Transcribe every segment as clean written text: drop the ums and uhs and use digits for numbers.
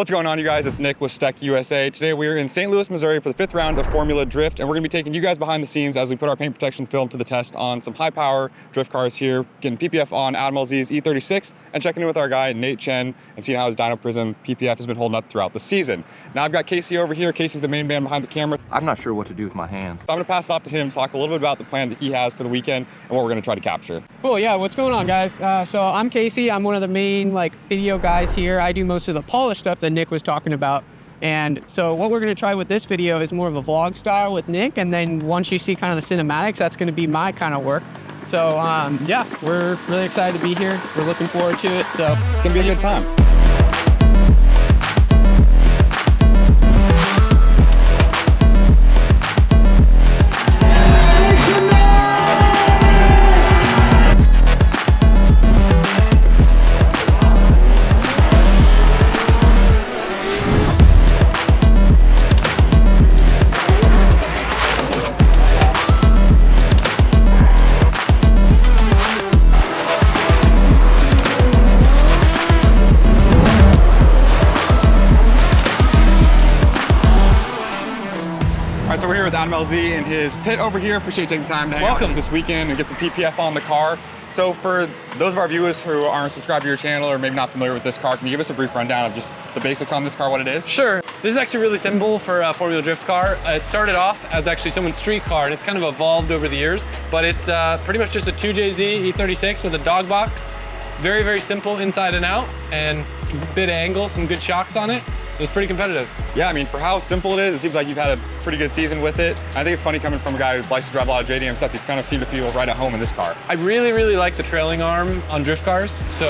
What's going on, you guys? It's Nick with Stek USA. Today we're in St. Louis, Missouri for the 5th round of Formula Drift, and we're going to be taking you guys behind the scenes as we put our paint protection film to the test on some high power drift cars here, getting PPF on LZ's E36, and checking in with our guy Nate Chen and seeing how his DYNOprism PPF has been holding up throughout the season. Now I've got Casey over here. Casey's the main man behind the camera. I'm not sure what to do with my hands. So I'm going to pass it off to him, talk a little bit about the plan that he has for the weekend and what we're going to try to capture. Cool, yeah, what's going on, guys? So I'm Casey. I'm one of the main video guys here. I do most of the polish stuff that Nick was talking about. And so what we're going to try with this video is more of a vlog style with Nick, and then once you see kind of the cinematics, that's going to be my kind of work. So yeah, we're really excited to be here. We're looking forward to it. So it's going to be a good time. So we're here with LZ in his pit over here. Appreciate you taking time to hang out with us this weekend and get some PPF on the car. So for those of our viewers who aren't subscribed to your channel or maybe not familiar with this car, can you give us a brief rundown of just the basics on this car, what it is? Sure. This is actually really simple for a Formula Drift car. It started off as actually someone's street car, and it's kind of evolved over the years, but it's pretty much just a 2JZ E36 with a dog box. Very, very simple inside and out, and a bit of angle, some good shocks on it. It was pretty competitive. Yeah, I mean, for how simple it is, it seems like you've had a pretty good season with it. I think it's funny coming from a guy who likes to drive a lot of JDM stuff, you kind of seem to feel right at home in this car. I really, really like the trailing arm on drift cars. So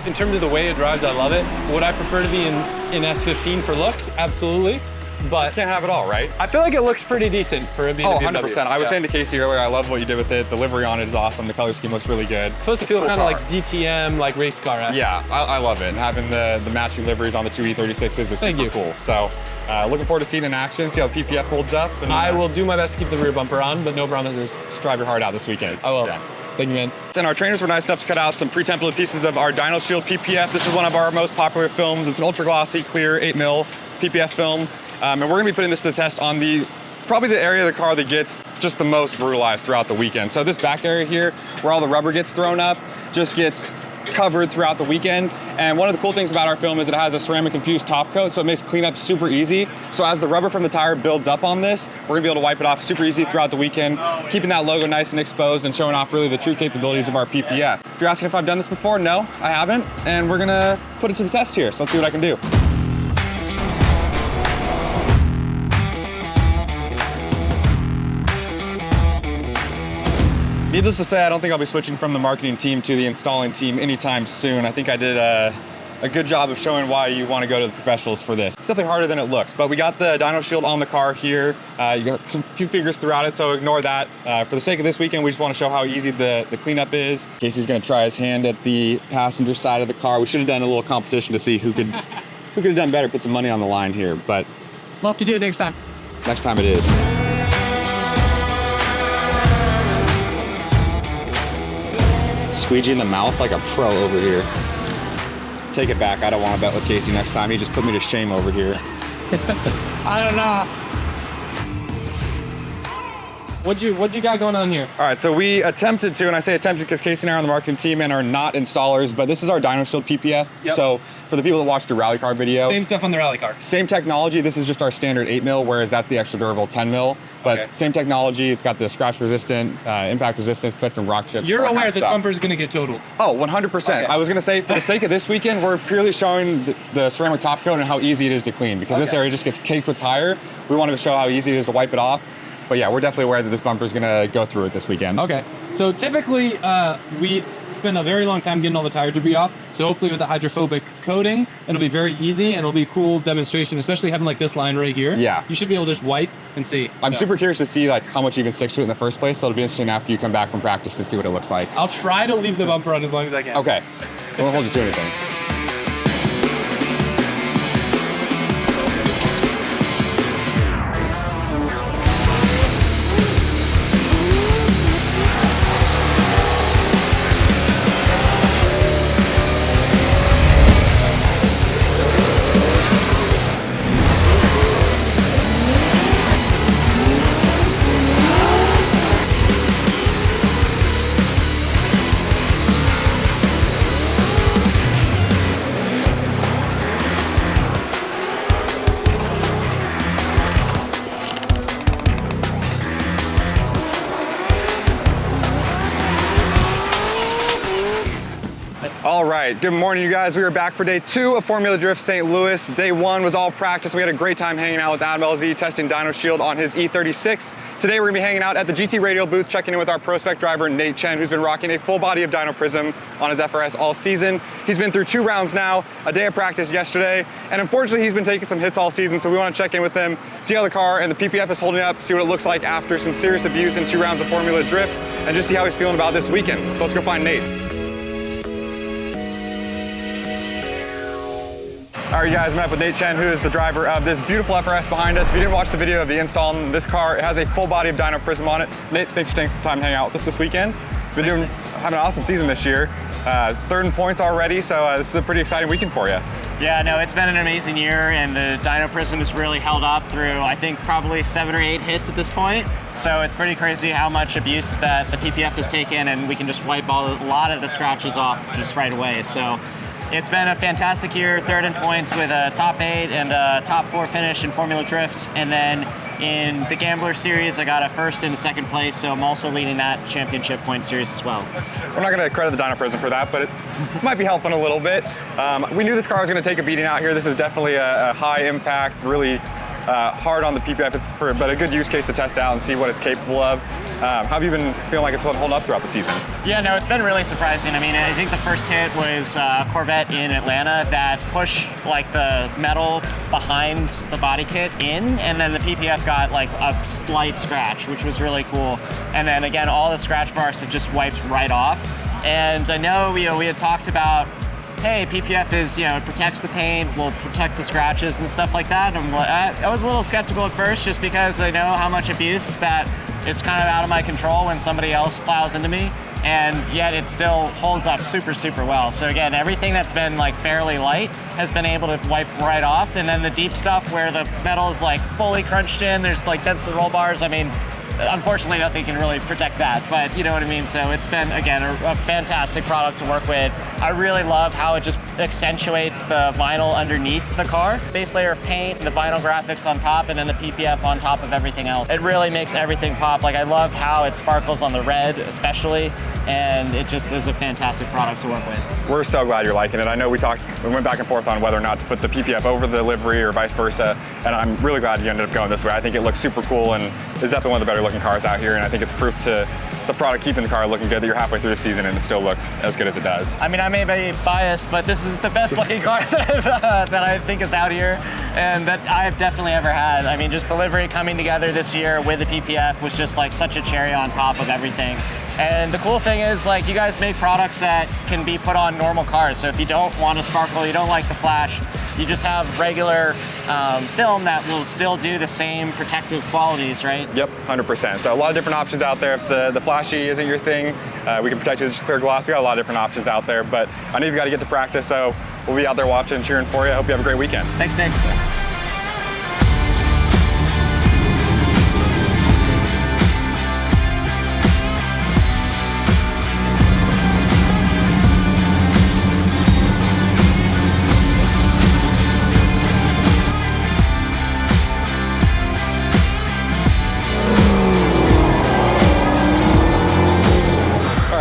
in terms of the way it drives, I love it. Would I prefer to be in S15 for looks? Absolutely. But you can't have it all, right? I feel like it looks pretty decent for a BMW. Oh, 100%. I was saying to Casey earlier, I love what you did with it. The livery on it is awesome. The color scheme looks really good. It's supposed to feel kind of like DTM, like race car. Actually. Yeah, I love it. And having the matching liveries on the two E36s is super cool. So looking forward to seeing it in action, see how the PPF holds up. And, I will do my best to keep the rear bumper on, but no promises. Just drive your heart out this weekend. I will. Yeah. Thank you, man. And our trainers were nice enough to cut out some pre-templated pieces of our DYNOshield PPF. This is one of our most popular films. It's an ultra glossy, clear 8mm PPF film. And we're gonna be putting this to the test on probably the area of the car that gets just the most brutalized throughout the weekend. So this back area here, where all the rubber gets thrown up, just gets covered throughout the weekend. And one of the cool things about our film is it has a ceramic infused top coat, so it makes cleanup super easy. So as the rubber from the tire builds up on this, we're gonna be able to wipe it off super easy throughout the weekend, keeping that logo nice and exposed and showing off really the true capabilities of our PPF. If you're asking if I've done this before, no, I haven't. And we're gonna put it to the test here, so let's see what I can do. Needless to say, I don't think I'll be switching from the marketing team to the installing team anytime soon. I think I did a good job of showing why you want to go to the professionals for this. It's definitely harder than it looks, but we got the DYNOshield on the car here. You got few fingers throughout it, so ignore that. For the sake of this weekend, we just want to show how easy the cleanup is. Casey's going to try his hand at the passenger side of the car. We should have done a little competition to see who could have done better, put some money on the line here, but we'll have to do it next time. Next time it is. Squeegee in the mouth like a pro over here. Take it back, I don't want to bet with Casey next time. He just put me to shame over here. I don't know. What'd you got going on here? All right, so we attempted to, and I say attempted because Casey and I are on the marketing team and are not installers, but this is our DYNOshield PPF. Yep. So for the people that watched your rally car video. Same stuff on the rally car. Same technology, this is just our standard 8mm, whereas that's the extra durable 10mm. But same technology, it's got the scratch resistant, impact resistant, protect from rock chips. You're aware this bumper is gonna get totaled? Oh, 100%. Okay. I was gonna say, for the sake of this weekend, we're purely showing the ceramic top coat and how easy it is to clean, because this area just gets caked with tire. We wanted to show how easy it is to wipe it off. But yeah, we're definitely aware that this bumper is gonna go through it this weekend. Okay, so typically we spend a very long time getting all the tire debris off. So hopefully with the hydrophobic coating, it'll be very easy and it'll be a cool demonstration, especially having like this line right here. Yeah. You should be able to just wipe and see. I'm super curious to see how much even sticks to it in the first place. So it'll be interesting after you come back from practice to see what it looks like. I'll try to leave the bumper on as long as I can. Okay, I won't hold you to anything. All right, good morning, you guys. We are back for day 2 of Formula Drift St. Louis. Day 1 was all practice. We had a great time hanging out with Adam LZ, testing DYNOshield on his E36. Today we're gonna be hanging out at the GT Radial booth, checking in with our Pro Spec driver, Nate Chen, who's been rocking a full body of DYNOprism on his FRS all season. He's been through 2 rounds now, a day of practice yesterday, and unfortunately he's been taking some hits all season, so we wanna check in with him, see how the car and the PPF is holding up, see what it looks like after some serious abuse in 2 rounds of Formula Drift, and just see how he's feeling about this weekend. So let's go find Nate. All right, you guys, I met up with Nate Chen, who is the driver of this beautiful FRS behind us. If you didn't watch the video of the install on this car, it has a full body of DYNOprism on it. Nate, thanks for taking some time to hang out with us this weekend. Having an awesome season this year. 3rd in points already, so this is a pretty exciting weekend for you. Yeah, no, it's been an amazing year, and the DYNOprism has really held up through, I think, probably 7 or 8 hits at this point. So it's pretty crazy how much abuse that the PPF has taken, and we can just wipe a lot of the scratches off just right away. So it's been a fantastic year, 3rd in points with a top 8 and a top 4 finish in Formula Drift. And then in the Gambler Series, I got a 1st and a 2nd place, so I'm also leading that championship point series as well. We're not gonna credit the DYNOprism for that, but it might be helping a little bit. We knew this car was gonna take a beating out here. This is definitely a high impact, really hard on the PPF, but a good use case to test out and see what it's capable of. How have you been feeling like it's holding up throughout the season? Yeah, no, it's been really surprising. I mean, I think the first hit was Corvette in Atlanta that pushed like the metal behind the body kit in, and then the PPF got like a slight scratch, which was really cool. And then again, all the scratch marks have just wiped right off. And I know we had talked about, hey, PPF is, it protects the paint, will protect the scratches and stuff like that. And I was a little skeptical at first just because I know how much abuse that is kind of out of my control when somebody else plows into me, and yet it still holds up super, super well. So again, everything that's been like fairly light has been able to wipe right off, and then the deep stuff where the metal is like fully crunched in, there's like dents in the roll bars, I mean, unfortunately nothing can really protect that, but you know what I mean? So it's been, again, a fantastic product to work with. I really love how it just accentuates the vinyl underneath the car. Base layer of paint, the vinyl graphics on top, and then the PPF on top of everything else. It really makes everything pop. Like, I love how it sparkles on the red especially, and it just is a fantastic product to work with. We're so glad you're liking it. I know we went back and forth on whether or not to put the PPF over the livery or vice versa, and I'm really glad you ended up going this way. I think it looks super cool and is definitely one of the better looking cars out here, and I think it's proof to the product keeping the car looking good that you're halfway through the season and it still looks as good as it does. I mean, I may be biased, but this is the best looking car that I think is out here and that I've definitely ever had. I mean, just the livery coming together this year with the PPF was just like such a cherry on top of everything. And the cool thing is, like, you guys make products that can be put on normal cars. So if you don't want to sparkle, you don't like the flash, you just have regular film that will still do the same protective qualities, right? Yep, 100%. So a lot of different options out there. If the flashy isn't your thing, we can protect you with just clear glass. We got a lot of different options out there, but I know you've got to get to practice, so we'll be out there watching and cheering for you. I hope you have a great weekend. Thanks, Nick.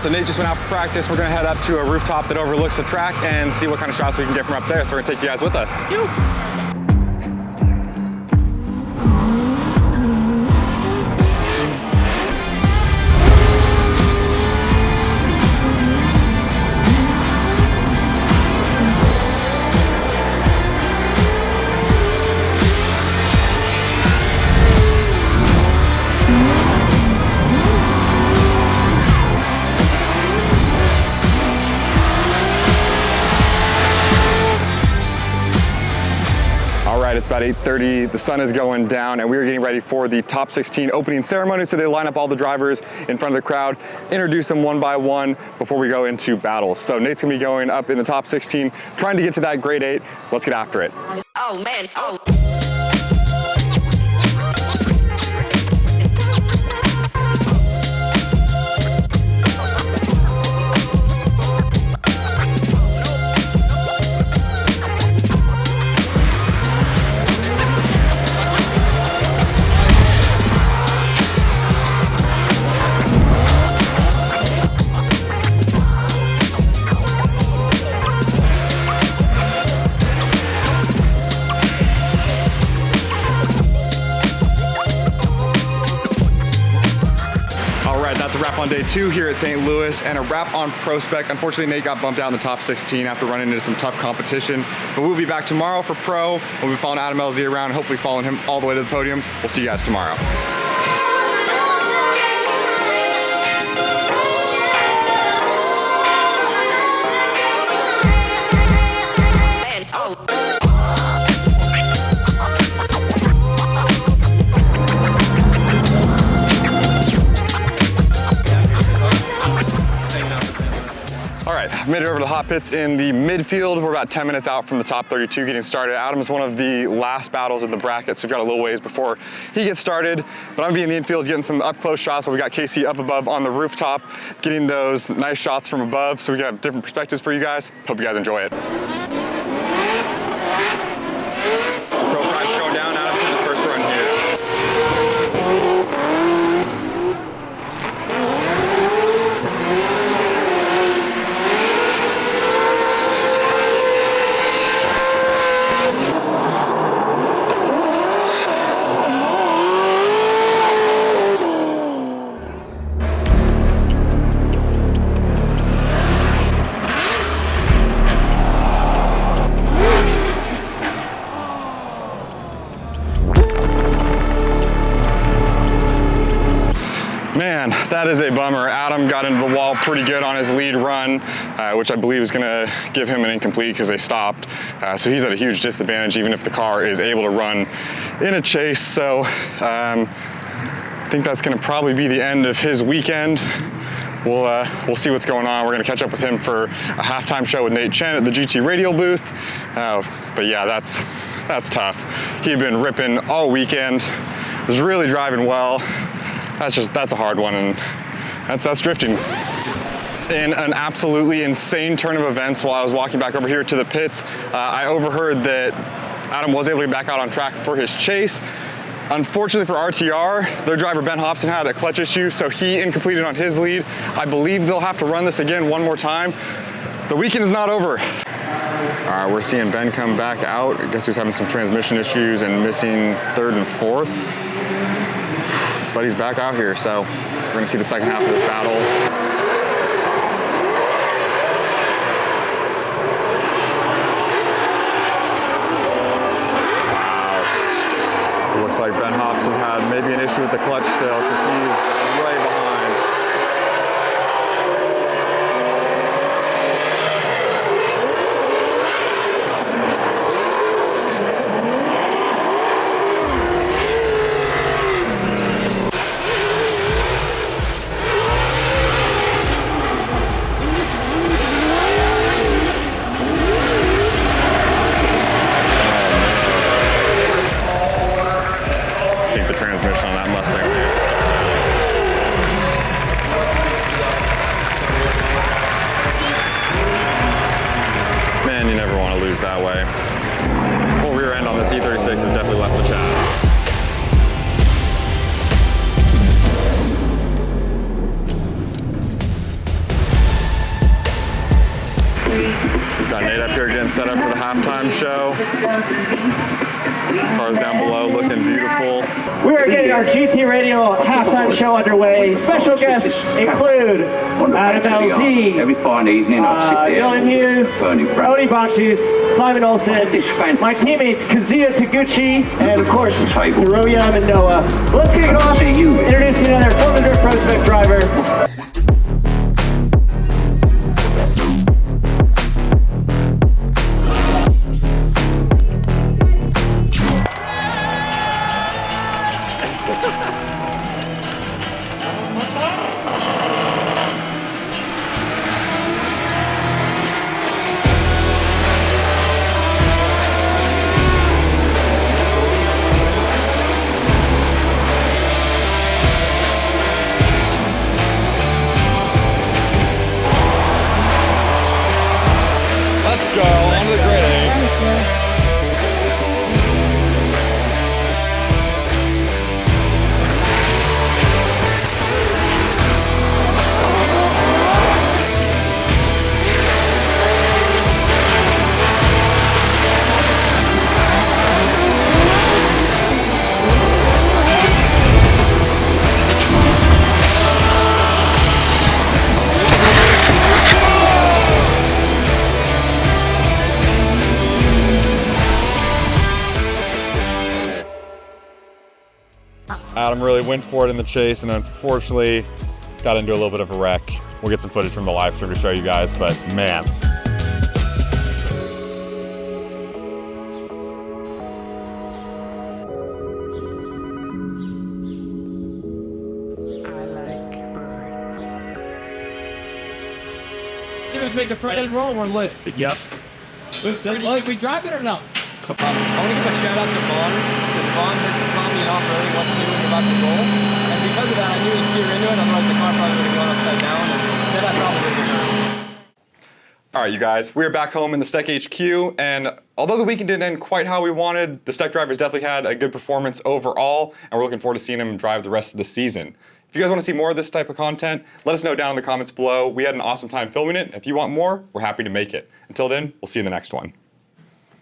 So Nate just went out for practice. We're gonna head up to a rooftop that overlooks the track and see what kind of shots we can get from up there. So we're gonna take you guys with us. It's about 8:30, the sun is going down, and we are getting ready for the top 16 opening ceremony. So they line up all the drivers in front of the crowd, introduce them one by one before we go into battles. So Nate's gonna be going up in the top 16, trying to get to that grade 8. Let's get after it. Oh man, oh. 2 here at St. Louis, and a wrap on Pro Spec. Unfortunately, Nate got bumped out in the top 16 after running into some tough competition. But we'll be back tomorrow for Pro. We'll be following Adam LZ around, hopefully following him all the way to the podium. We'll see you guys tomorrow. I've made it over to the hot pits in the midfield. We're about 10 minutes out from the top 32 getting started. Adam is one of the last battles in the bracket, so we've got a little ways before he gets started. But I'm gonna be in the infield getting some up close shots. So we got Casey up above on the rooftop, getting those nice shots from above. So we got different perspectives for you guys. Hope you guys enjoy it. Pro price going down. Adam's in his first run here. Man, that is a bummer. Adam got into the wall pretty good on his lead run, which I believe is gonna give him an incomplete because they stopped. So he's at a huge disadvantage even if the car is able to run in a chase. So I think that's gonna probably be the end of his weekend. We'll see what's going on. We're gonna catch up with him for a halftime show with Nate Chen at the GT Radial booth. But yeah, that's tough. He had been ripping all weekend, was really driving well. That's a hard one, and that's drifting. In an absolutely insane turn of events while I was walking back over here to the pits, I overheard that Adam was able to get back out on track for his chase. Unfortunately for RTR, their driver Ben Hobson had a clutch issue, so he incompleted on his lead. I believe they'll have to run this again one more time. The weekend is not over. All right, we're seeing Ben come back out. I guess he was having some transmission issues and missing 3rd and 4th. But he's back out here, so we're gonna see the second half of this battle. Wow. It looks like Ben Hobson had maybe an issue with the clutch still because he's way behind. That way. Full rear end on this E36 has definitely left the chat. Got Nate up here getting set up for the halftime show. Cars down below looking beautiful. We are getting our GT Radio halftime show underway. Special guests include Adam LZ, every fine evening I sit there, Dylan Hughes, Odie Bacchus, Simon Olsen, my teammates Kazuya Taguchi, and of course Hiroya Manoa. Let's kick it off introducing another Formula Pro Spec driver. him really, went for it in the chase, and unfortunately got into a little bit of a wreck. We'll get some footage from the live stream to show you guys, but man. Make the front end roll or lift? Yep. If we drive it or no? I want to give a shout out to Vaughn, because Vaun heard from Tommy and off early what to do when you're about to roll. And because of that, I knew to steer into it, otherwise the car probably would have gone upside down, and then I probably would have been. All right, you guys, we're back home in the Stek HQ, and although the weekend didn't end quite how we wanted, the Stek drivers definitely had a good performance overall, and we're looking forward to seeing them drive the rest of the season. If you guys want to see more of this type of content, let us know down in the comments below. We had an awesome time filming it. If you want more, we're happy to make it. Until then, we'll see you in the next one.